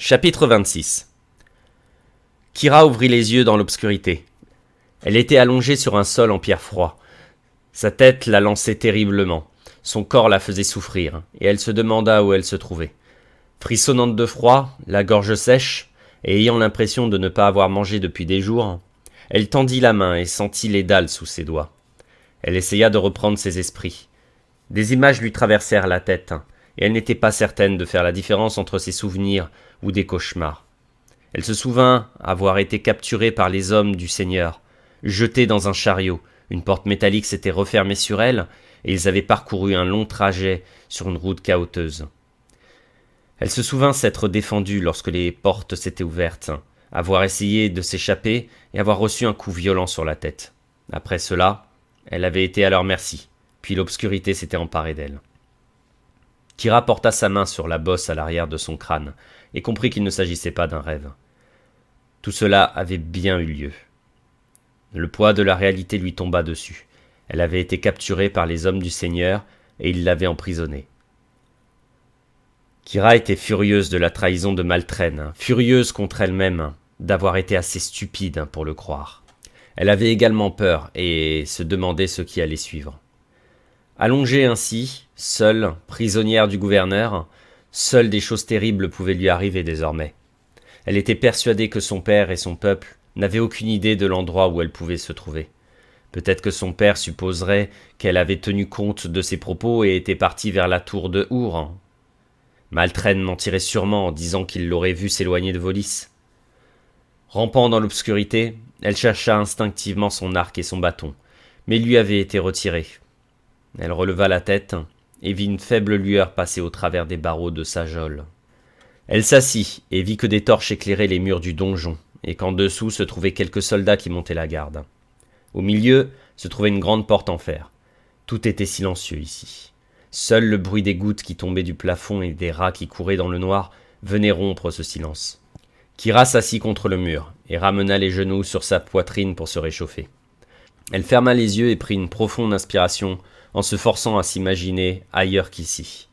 Chapitre 26. Kira ouvrit les yeux dans l'obscurité. Elle était allongée sur un sol en pierre froid. Sa tête la lançait terriblement. Son corps la faisait souffrir, et elle se demanda où elle se trouvait. Frissonnante de froid, la gorge sèche, et ayant l'impression de ne pas avoir mangé depuis des jours, elle tendit la main et sentit les dalles sous ses doigts. Elle essaya de reprendre ses esprits. Des images lui traversèrent la tête, et elle n'était pas certaine de faire la différence entre ses souvenirs ou des cauchemars. Elle se souvint avoir été capturée par les hommes du Seigneur, jetée dans un chariot. Une porte métallique s'était refermée sur elle, et ils avaient parcouru un long trajet sur une route cahoteuse. Elle se souvint s'être défendue lorsque les portes s'étaient ouvertes, avoir essayé de s'échapper et avoir reçu un coup violent sur la tête. Après cela, elle avait été à leur merci, puis l'obscurité s'était emparée d'elle. Kira porta sa main sur la bosse à l'arrière de son crâne et comprit qu'il ne s'agissait pas d'un rêve. Tout cela avait bien eu lieu. Le poids de la réalité lui tomba dessus. Elle avait été capturée par les hommes du Seigneur et ils l'avaient emprisonnée. Kira était furieuse de la trahison de Maltraine, furieuse contre elle-même d'avoir été assez stupide pour le croire. Elle avait également peur et se demandait ce qui allait suivre. Allongée ainsi, seule, prisonnière du gouverneur, seules des choses terribles pouvaient lui arriver désormais. Elle était persuadée que son père et son peuple n'avaient aucune idée de l'endroit où elle pouvait se trouver. Peut-être que son père supposerait qu'elle avait tenu compte de ses propos et était partie vers la tour de Our. Maltraine mentirait sûrement en disant qu'il l'aurait vue s'éloigner de Volis. Rampant dans l'obscurité, elle chercha instinctivement son arc et son bâton, mais il lui avait été retiré. Elle releva la tête et vit une faible lueur passer au travers des barreaux de sa geôle. Elle s'assit et vit que des torches éclairaient les murs du donjon, et qu'en dessous se trouvaient quelques soldats qui montaient la garde. Au milieu se trouvait une grande porte en fer. Tout était silencieux ici. Seul le bruit des gouttes qui tombaient du plafond et des rats qui couraient dans le noir venait rompre ce silence. Kira s'assit contre le mur et ramena les genoux sur sa poitrine pour se réchauffer. Elle ferma les yeux et prit une profonde inspiration en se forçant à s'imaginer ailleurs qu'ici.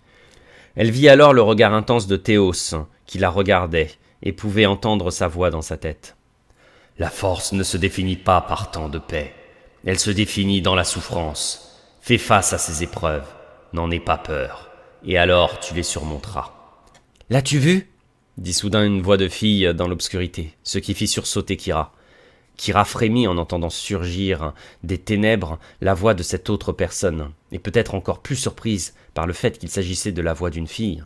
Elle vit alors le regard intense de Théos qui la regardait et pouvait entendre sa voix dans sa tête. « La force ne se définit pas par temps de paix. Elle se définit dans la souffrance. Fais face à ces épreuves. N'en aie pas peur. Et alors tu les surmonteras. »« L'as-tu vu ?» dit soudain une voix de fille dans l'obscurité, ce qui fit sursauter Kira. Kira frémit en entendant surgir des ténèbres la voix de cette autre personne, et peut-être encore plus surprise par le fait qu'il s'agissait de la voix d'une fille.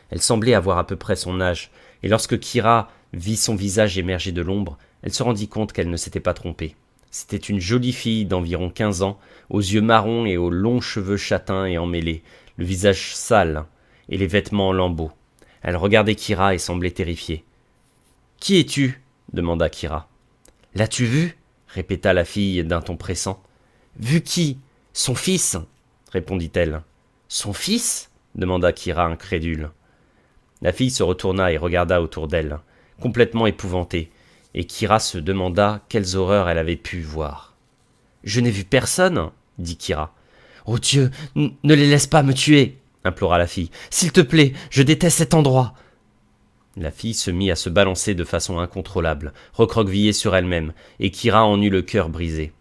Elle semblait avoir à peu près son âge, et lorsque Kira vit son visage émerger de l'ombre, elle se rendit compte qu'elle ne s'était pas trompée. C'était une jolie fille d'environ 15 ans, aux yeux marrons et aux longs cheveux châtains et emmêlés, le visage sale et les vêtements en lambeaux. Elle regardait Kira et semblait terrifiée. « Qui es-tu » demanda Kira. « L'as-tu vu » répéta la fille d'un ton pressant. « Vu qui ? Son fils » répondit-elle. « Son fils » demanda Kira incrédule. La fille se retourna et regarda autour d'elle, complètement épouvantée, et Kira se demanda quelles horreurs elle avait pu voir. « Je n'ai vu personne » dit Kira. « Oh Dieu, ne les laisse pas me tuer » implora la fille. « S'il te plaît, je déteste cet endroit » La fille se mit à se balancer de façon incontrôlable, recroquevillée sur elle-même, et Kira en eut le cœur brisé.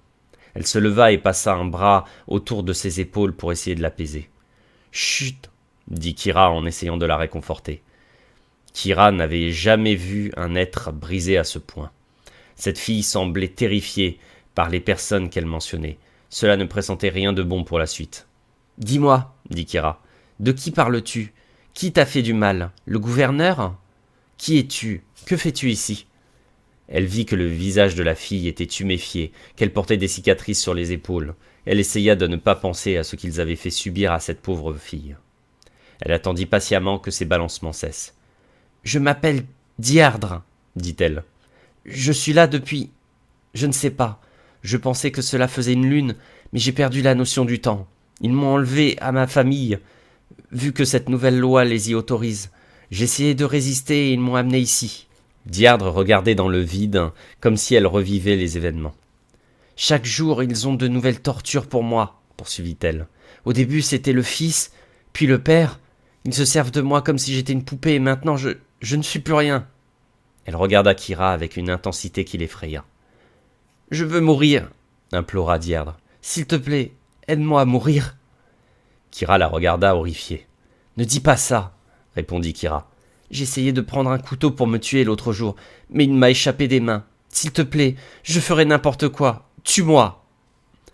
Elle se leva et passa un bras autour de ses épaules pour essayer de l'apaiser. « Chut !» dit Kira en essayant de la réconforter. Kira n'avait jamais vu un être brisé à ce point. Cette fille semblait terrifiée par les personnes qu'elle mentionnait. Cela ne pressentait rien de bon pour la suite. « Dis-moi, » dit Kira, « de qui parles-tu ? Qui t'a fait du mal ? Le gouverneur ? Qui es-tu ? Que fais-tu ici ?» Elle vit que le visage de la fille était tuméfié, qu'elle portait des cicatrices sur les épaules. Elle essaya de ne pas penser à ce qu'ils avaient fait subir à cette pauvre fille. Elle attendit patiemment que ses balancements cessent. « Je m'appelle Diardre, » dit-elle. « Je suis là depuis... Je ne sais pas. Je pensais que cela faisait une lune, mais j'ai perdu la notion du temps. Ils m'ont enlevé à ma famille, vu que cette nouvelle loi les y autorise. J'ai essayé de résister et ils m'ont amené ici. » Diardre regardait dans le vide, comme si elle revivait les événements. « Chaque jour, ils ont de nouvelles tortures pour moi, » poursuivit-elle. « Au début, c'était le fils, puis le père. Ils se servent de moi comme si j'étais une poupée et maintenant Je ne suis plus rien. Elle regarda Kira avec une intensité qui l'effraya. Je veux mourir, implora Dierdre. S'il te plaît, aide-moi à mourir. Kira la regarda horrifiée. Ne dis pas ça, répondit Kira. J'ai essayé de prendre un couteau pour me tuer l'autre jour, mais il m'a échappé des mains. S'il te plaît, je ferai n'importe quoi. Tue-moi.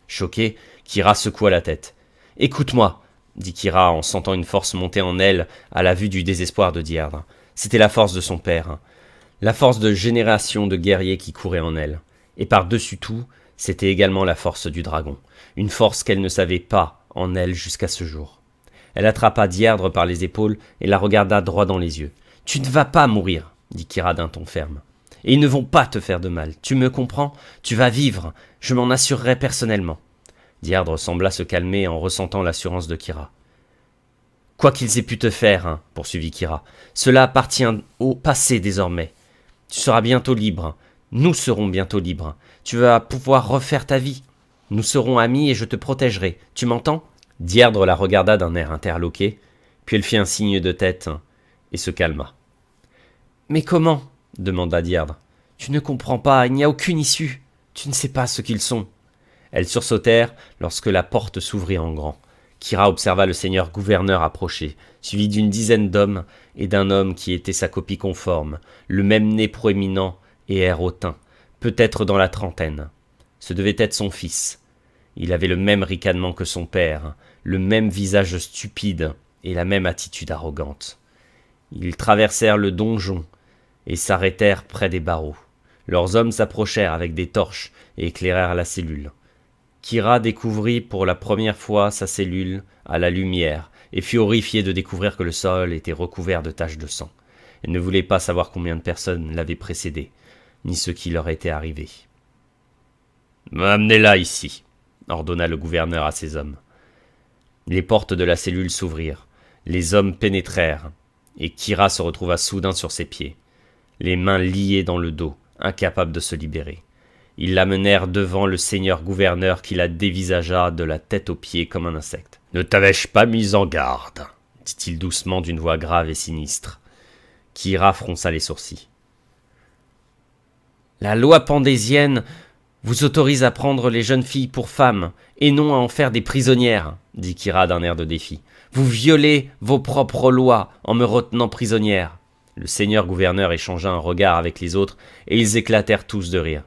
Choquée, Kira secoua la tête. Écoute-moi, dit Kira en sentant une force monter en elle à la vue du désespoir de Dierdre. C'était la force de son père, la force de générations de guerriers qui couraient en elle. Et par-dessus tout, c'était également la force du dragon, une force qu'elle ne savait pas en elle jusqu'à ce jour. Elle attrapa Dierdre par les épaules et la regarda droit dans les yeux. « Tu ne vas pas mourir, dit Kira d'un ton ferme. Et ils ne vont pas te faire de mal. Tu me comprends ? Tu vas vivre. Je m'en assurerai personnellement. » Dierdre sembla se calmer en ressentant l'assurance de Kira. « Quoi qu'ils aient pu te faire, poursuivit Kira, cela appartient au passé désormais. Tu seras bientôt libre. Nous serons bientôt libres. Tu vas pouvoir refaire ta vie. Nous serons amis et je te protégerai. Tu m'entends ?» Dierdre la regarda d'un air interloqué, puis elle fit un signe de tête et se calma. « Mais comment ?» demanda Dierdre. « Tu ne comprends pas, il n'y a aucune issue. Tu ne sais pas ce qu'ils sont. » Elles sursautèrent lorsque la porte s'ouvrit en grand. Kira observa le seigneur gouverneur approcher, suivi d'une dizaine d'hommes et d'un homme qui était sa copie conforme, le même nez proéminent et air hautain, peut-être dans la trentaine. Ce devait être son fils. Il avait le même ricanement que son père, le même visage stupide et la même attitude arrogante. Ils traversèrent le donjon et s'arrêtèrent près des barreaux. Leurs hommes s'approchèrent avec des torches et éclairèrent la cellule. Kira découvrit pour la première fois sa cellule à la lumière et fut horrifiée de découvrir que le sol était recouvert de taches de sang. Elle ne voulait pas savoir combien de personnes l'avaient précédée, ni ce qui leur était arrivé. « Amenez-la ici !» ordonna le gouverneur à ses hommes. Les portes de la cellule s'ouvrirent, les hommes pénétrèrent, et Kira se retrouva soudain sur ses pieds, les mains liées dans le dos, incapable de se libérer. Ils l'amenèrent devant le seigneur gouverneur qui la dévisagea de la tête aux pieds comme un insecte. « Ne t'avais-je pas mis en garde ?» dit-il doucement d'une voix grave et sinistre. Kira fronça les sourcils. « La loi pandésienne vous autorise à prendre les jeunes filles pour femmes, et non à en faire des prisonnières, dit Kira d'un air de défi. Vous violez vos propres lois en me retenant prisonnière. Le seigneur gouverneur échangea un regard avec les autres, et ils éclatèrent tous de rire.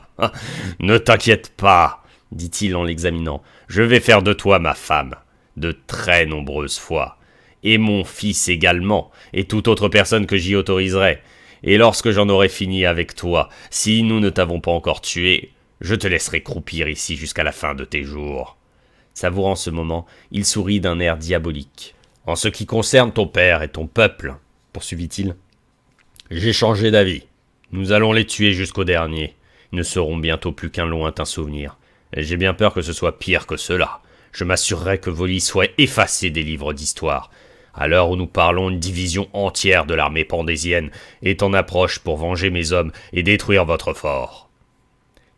« Ne t'inquiète pas, dit-il en l'examinant, je vais faire de toi ma femme, de très nombreuses fois, et mon fils également, et toute autre personne que j'y autoriserai. Et lorsque j'en aurai fini avec toi, si nous ne t'avons pas encore tué, je te laisserai croupir ici jusqu'à la fin de tes jours. » Savourant ce moment, il sourit d'un air diabolique. « En ce qui concerne ton père et ton peuple, poursuivit-il, j'ai changé d'avis. Nous allons les tuer jusqu'au dernier. Ils ne seront bientôt plus qu'un lointain souvenir. Et j'ai bien peur que ce soit pire que cela. Je m'assurerai que vos lits soient effacés des livres d'histoire. À l'heure où nous parlons, une division entière de l'armée pandésienne est en approche pour venger mes hommes et détruire votre fort. »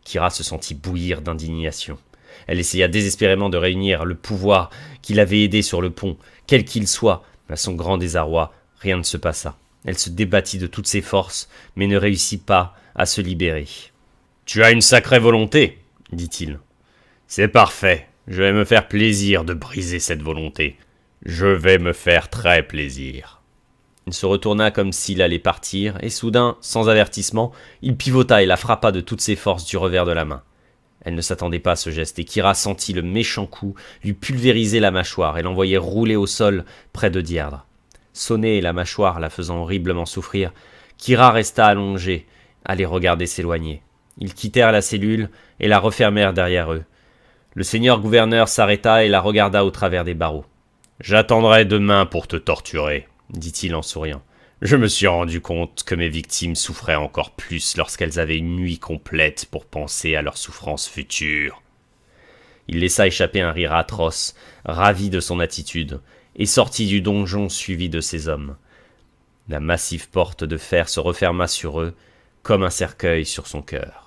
Kira se sentit bouillir d'indignation. Elle essaya désespérément de réunir le pouvoir qui l'avait aidé sur le pont, quel qu'il soit. À son grand désarroi, rien ne se passa. Elle se débattit de toutes ses forces, mais ne réussit pas à se libérer. « Tu as une sacrée volonté, dit-il. C'est parfait, je vais me faire plaisir de briser cette volonté. Je vais me faire très plaisir. » Il se retourna comme s'il allait partir, et soudain, sans avertissement, il pivota et la frappa de toutes ses forces du revers de la main. Elle ne s'attendait pas à ce geste, et Kira sentit le méchant coup lui pulvériser la mâchoire et l'envoyer rouler au sol près de Dierdre. Sonnée et la mâchoire la faisant horriblement souffrir, Kira resta allongée, à les regarder s'éloigner. Ils quittèrent la cellule et la refermèrent derrière eux. Le seigneur gouverneur s'arrêta et la regarda au travers des barreaux. « J'attendrai demain pour te torturer, » dit-il en souriant. « Je me suis rendu compte que mes victimes souffraient encore plus lorsqu'elles avaient une nuit complète pour penser à leurs souffrances futures. » Il laissa échapper un rire atroce, ravi de son attitude, et sortit du donjon suivi de ses hommes. La massive porte de fer se referma sur eux, comme un cercueil sur son cœur.